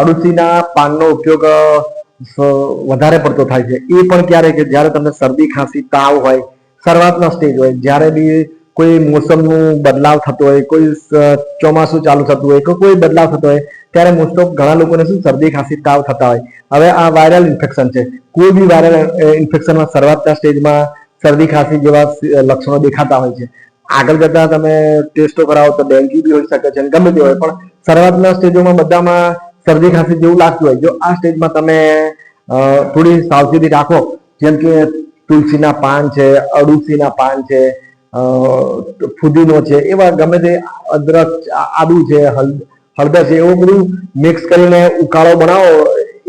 અળસીના પાનનો ઉપયોગ વધારે પડતો થાય છે. એ પણ ક્યારે કે જ્યારે તમને શરદી ખાંસી તાવ હોય, શરૂઆતનો સ્ટેજ હોય, જ્યારે બી કોઈ મોસમનું બદલાવ થતો હોય, કોઈ ચોમાસું ચાલુ થતું હોય, કોઈ બદલાવ થતો હોય, ત્યારે મોસ્ટ ઓફ ઘણા લોકોને શું શરદી ખાંસી તાવ થતા હોય. હવે આ વાયરલ ઇન્ફેક્શન છે. કોઈ બી વાયરલ ઇન્ફેક્શનમાં શરૂઆતના સ્ટેજમાં શરદી ખાંસી જેવા લક્ષણો દેખાતા હોય છે. આગળ જતા તમે ટેસ્ટો કરાવો તો ડેન્ગ્યુ બી હોઈ શકે છે, ગમે તે હોય, પણ શરૂઆતના સ્ટેજોમાં બધામાં શરદી ખાંસી જેવું લાગતું હોય. જો આ સ્ટેજમાં તમે થોડી સાવચેતી રાખો, જેમ કે તુલસીના પાન છે, અળસીના પાન છે, ફુદીનો છે, એવા ગમે તે અદરક, આદુ છે, હળદર છે, એવું બધું મિક્સ કરીને ઉકાળો બનાવો.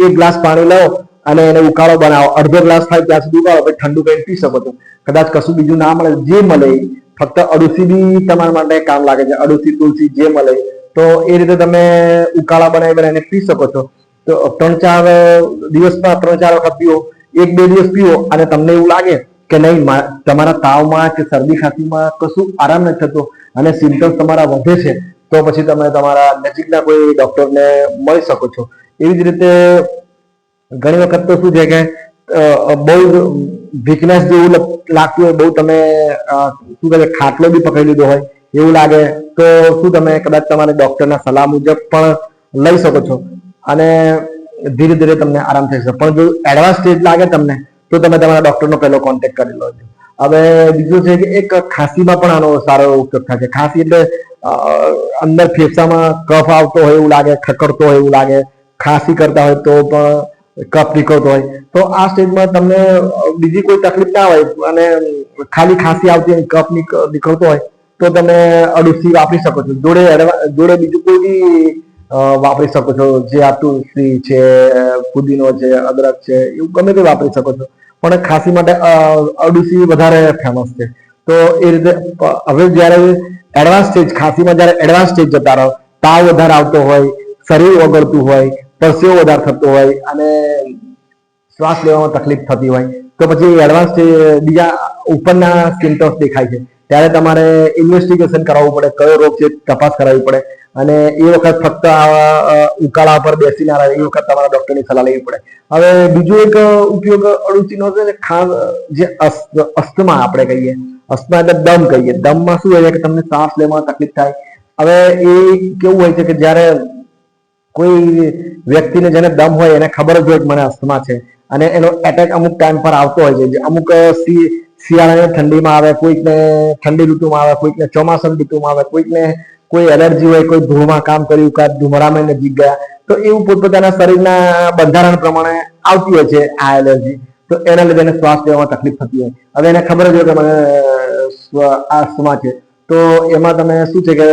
1 ગ્લાસ પાણી લો અને એને ઉકાળો બનાવો. અડધો ગ્લાસ થાય ત્યાં સુધી ઉકાળો, પછી ઠંડુ કરીને પી શકો છો. કદાચ કશું બીજું ના મળે, જે મળે ફક્ત અળસી બી તમારા માટે કામ લાગે છે. અળસી, તુલસી જે મળે તો એ રીતે તમે ઉકાળા બનાવીને પી શકો છો. તો 3-4 દિવસમાં 3-4 વખત પીવો. 1-2 દિવસ પીવો અને તમને એવું લાગે કે નહીં, તમારા તાવમાં કે શરદી ખાંસીમાં કશું આરામ નથી થતો અને સિમ્ટમ્સ તમારા વધે છે, તો પછી તમે તમારા નજીકના કોઈ ડોક્ટરને મળી શકો છો. એવી જ રીતે ઘણી વખત તો શું છે કે બહુ વીકનેસ જેવું લાગતું હોય, બહુ તમે શું કહે ખાટલો બી પકડી લીધો હોય એવું લાગે, તો શું તમે કદાચ તમારા ડોક્ટરના સલાહ મુજબ પણ લઈ શકો છો અને ધીરે ધીરે તમને આરામ થઈ શકે. પણ જો એડવાન્સ સ્ટેજ લાગે તમને, તો તમે તમારા ડોક્ટરનો પહેલો કોન્ટેક્ટ કરી લો. હવે બીજું છે કે એક ખાંસીમાં પણ આનો સારો ઉપયોગ થાય છે. ખાંસી એટલે અંદર ફેફસામાં કફ આવતો હોય એવું લાગે, ખકડતો હોય એવું લાગે, ખાંસી કરતા હોય તો પણ કફ નીકળતો હોય, તો આ સ્ટેજમાં તમને બીજી કોઈ તકલીફ ના હોય અને ખાલી ખાંસી આવતી હોય, કફ નીકળતો હોય, તો તમે અળસી વાપરી શકો છો. જોડે બીજું કોઈ બી વાપરી શકો છો, જે આ તુલસી છે, પુદીનો છે, અદરક છે, એવું ગમે તે વાપરી શકો છો. પણ ખાંસી માટે અળસી વધારે ફેમસ છે. તો એ રીતે હવે જ્યારે એડવાન્સ સ્ટેજ, ખાંસીમાં જ્યારે એડવાન્સ સ્ટેજ જતા રહો, તાવ વધારે આવતો હોય, શરીર ઓગળતું હોય, પરસેવો વધારે થતો હોય અને શ્વાસ લેવામાં તકલીફ થતી હોય, તો પછી એડવાન્સ બીજા ઉપરના સિમ્ટમ્સ દેખાય છે. ત્યારે તમારે ઇન્વેસ્ટિગેશન કરાવવું પડે, કયો રોગ છે તપાસ કરાવવી પડે અને એ વખત ફક્ત ઉકાળા પર બેસી ના રહે, એ વખત તમારા ડોક્ટરની સલાહ લેવી પડે. હવે બીજો એક ઉપયોગ અળસીનો છે ને, જે અસ્થમા આપણે કહીએ, અસ્થમા એટલે દમ કહીએ. દમમાં શું હોય કે તમને શ્વાસ લેવામાં તકલીફ થાય. હવે એ કેવું હોય છે કે જ્યારે કોઈ વ્યક્તિને જેને દમ હોય એને ખબર જ હોય કે મને અસ્થમા છે અને એનો એટેક અમુક ટાઈમ પર આવતો હોય છે. અમુક શિયાળાની ઠંડીમાં આવે, કોઈકને ઠંડી ઋતુમાં આવે, કોઈકને ચોમાસાની ઋતુમાં આવે, કોઈકને કોઈ એલર્જી હોય, કોઈ ધૂળમાં કામ કર્યું, કાં ધુમાડામાં નજીક ગયા, તો એવું પોતપોતાના શરીરના બંધારણ પ્રમાણે આવતી હોય છે આ એલર્જી. તો એના લીધે એને શ્વાસ લેવામાં તકલીફ થતી હોય. હવે એને ખબર જ હોય કે મને અસ્થમા છે, તો એમાં તમે શું છે કે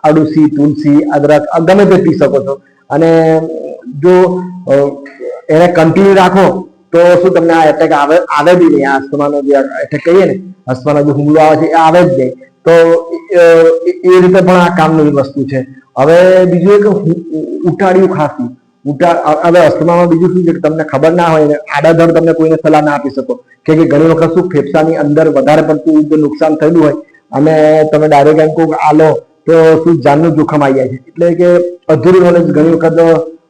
અળસી, તુલસી, અદરક ગમે તે પી શકો છો. અને જો એને કન્ટિન્યુ રાખો તો શું તમને આ એટેક આવે બી નહીં. આ અસ્થમાનો જે એટેક કહીએ ને, અસ્થમાનો જે હુમલો આવે છે એ આવે જ નહીં. તો એ રીતે પણ આ કામની વસ્તુ છે. હવે બીજું એક ઉટાડ્યું ખાંસી. હવે અસ્થમામાં બીજું શું છે કે તમને ખબર ના હોય, આડાધડ તમને કોઈને સલાહ ના આપી શકો, કે ઘણી વખત શું ફેફસાની અંદર વધારે પડતું નુકસાન થયેલું હોય અને તમે ડાયરેક્ટ એમ કહો આ લો તો શું જાનનું જોખમ આવી જાય છે. એટલે કે અધૂરું નોલેજ ઘણી વખત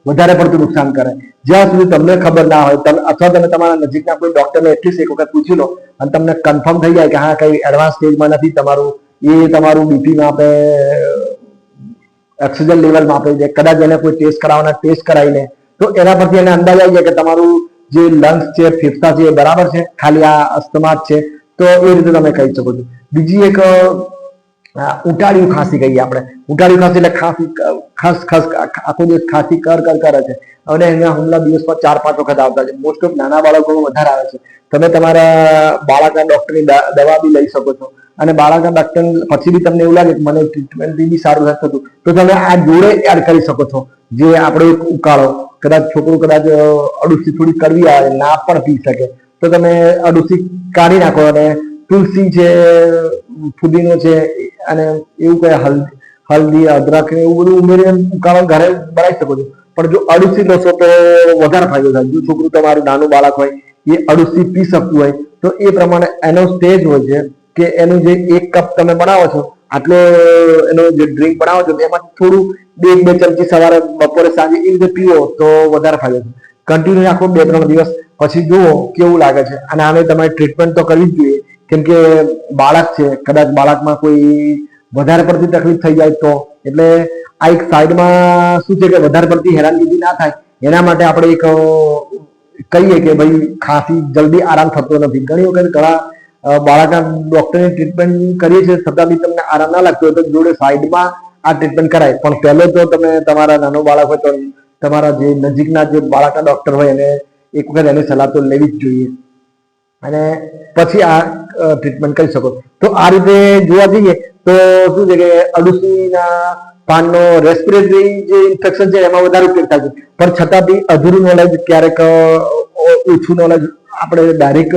વધારે પડતું નુકસાન કરે. જ્યાં સુધી તમને ખબર ના હોય, અથવા તમે તમારા નજીકના કોઈ ડોક્ટરને એટલીસ્ટ એક વખત પૂછી લો અને તમને કન્ફર્મ થઈ જાય કે હા કઈ એડવાન્સ સ્ટેજમાં નથી તમારું, એ તમારું બીપી માપે, ઓક્સિજન લેવલ માપે છે, કદાચ એને કોઈ ટેસ્ટ કરાવવાના ટેસ્ટ કરાવીને, તો એના પરથી એને અંદાજ આવી જાય કે તમારું જે લંગ્સ છે, ફેફસા છે, એ બરાબર છે, ખાલી આ અસ્થમા જ છે. તો એ રીતે તમે કહી શકો છો. બીજી એક ઉટાડ્યું ખાંસી કહીએ આપણે. ઉટાડ્યું ખાંસી એટલે ખાંસી આખો દિવસ ખાંસી કર કરે છે અને એના હુમલા દિવસમાં 4-5 વખત આવતા છે. મોસ્ટ ઓફ નાના બાળકોમાં વધારે આવે છે. તમે તમારા બાળકના ડોક્ટરની દવા બી લઈ શકો છો અને બાળકના ડોક્ટર પછી બી તમને એવું લાગે કે મને ટ્રીટમેન્ટથી બી સારું નથી થતું, તો તમે આ જોડે એડ કરી શકો છો. જે આપણે ઉકાળો, કદાચ છોકરું કદાચ અળસી થોડી કડવી આવે, ના પણ પી શકે, તો તમે અળસી કાઢી નાખો અને તુલસી છે, ફુદીનો છે અને એવું કઈ હલ્દી, અદરક ને એવું બધું ઉમેરીને ઉકાળો ઘરે બનાવી શકો છો. પણ જો અળસી લેશો તો વધારે ફાયદો થાય. જો છોકરું તમારું નાનું બાળક હોય એ અળસી પી શકતું હોય, તો એ પ્રમાણે એનો સ્ટેજ હોય છે કે એનું જે 1 કપ તમે બનાવો છો, આટલો એનો જે ડ્રિંક બનાવો છો એમાં થોડું બે ચમચી સવારે બપોરે સાંજે એ રીતે પીવો તો વધારે ફાયદો છે. કન્ટિન્યુ રાખો 2-3 દિવસ, પછી જુઓ કેવું લાગે છે. અને આને તમારે ટ્રીટમેન્ટ તો કરવી જ જોઈએ, કેમ કે બાળક છે, કદાચ બાળકમાં કોઈ વધારે પડતી તકલીફ થઈ જાય તો. એટલે આ એક સાઈડમાં શું છે કે વધારે પડતી હેરાનગતિ ના થાય એના માટે આપણે એક કહીએ કે ભાઈ ખાંસી જલ્દી આરામ થતો નથી. ઘણી વખત ઘણા બાળકના ડોક્ટરની ટ્રીટમેન્ટ કરીએ છીએ છતાં બી તમને આરામ ના લાગતો હોય તો જોડે સાઈડમાં આ ટ્રીટમેન્ટ કરાય. પણ પહેલો તો તમે તમારા નાનો બાળક હોય તો તમારા જે નજીકના જે બાળકના ડોક્ટર હોય એને એક વખત એની સલાહ તો લેવી જ જોઈએ, અને પછી આ ટ્રીટમેન્ટ કરી શકો. તો આ રીતે જોવા જઈએ તો શું છે કે અરડુસીના પાનનો રેસ્પિરેટરી જે ઇન્ફેક્શન છે એમાં વધારે ઉપયોગ થાય છે. પણ છતાં બી અધૂરું નોલેજ, ક્યારેક ઓછું નોલેજ, આપણે ડાયરેક્ટ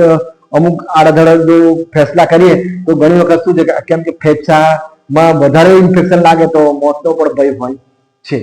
અમુક આડાધડ જો ફેસલા કરીએ તો ઘણી વખત શું છે કે કેમ કે ફેફસામાં વધારે ઇન્ફેક્શન લાગે તો મોતનો પણ ભય હોય છે.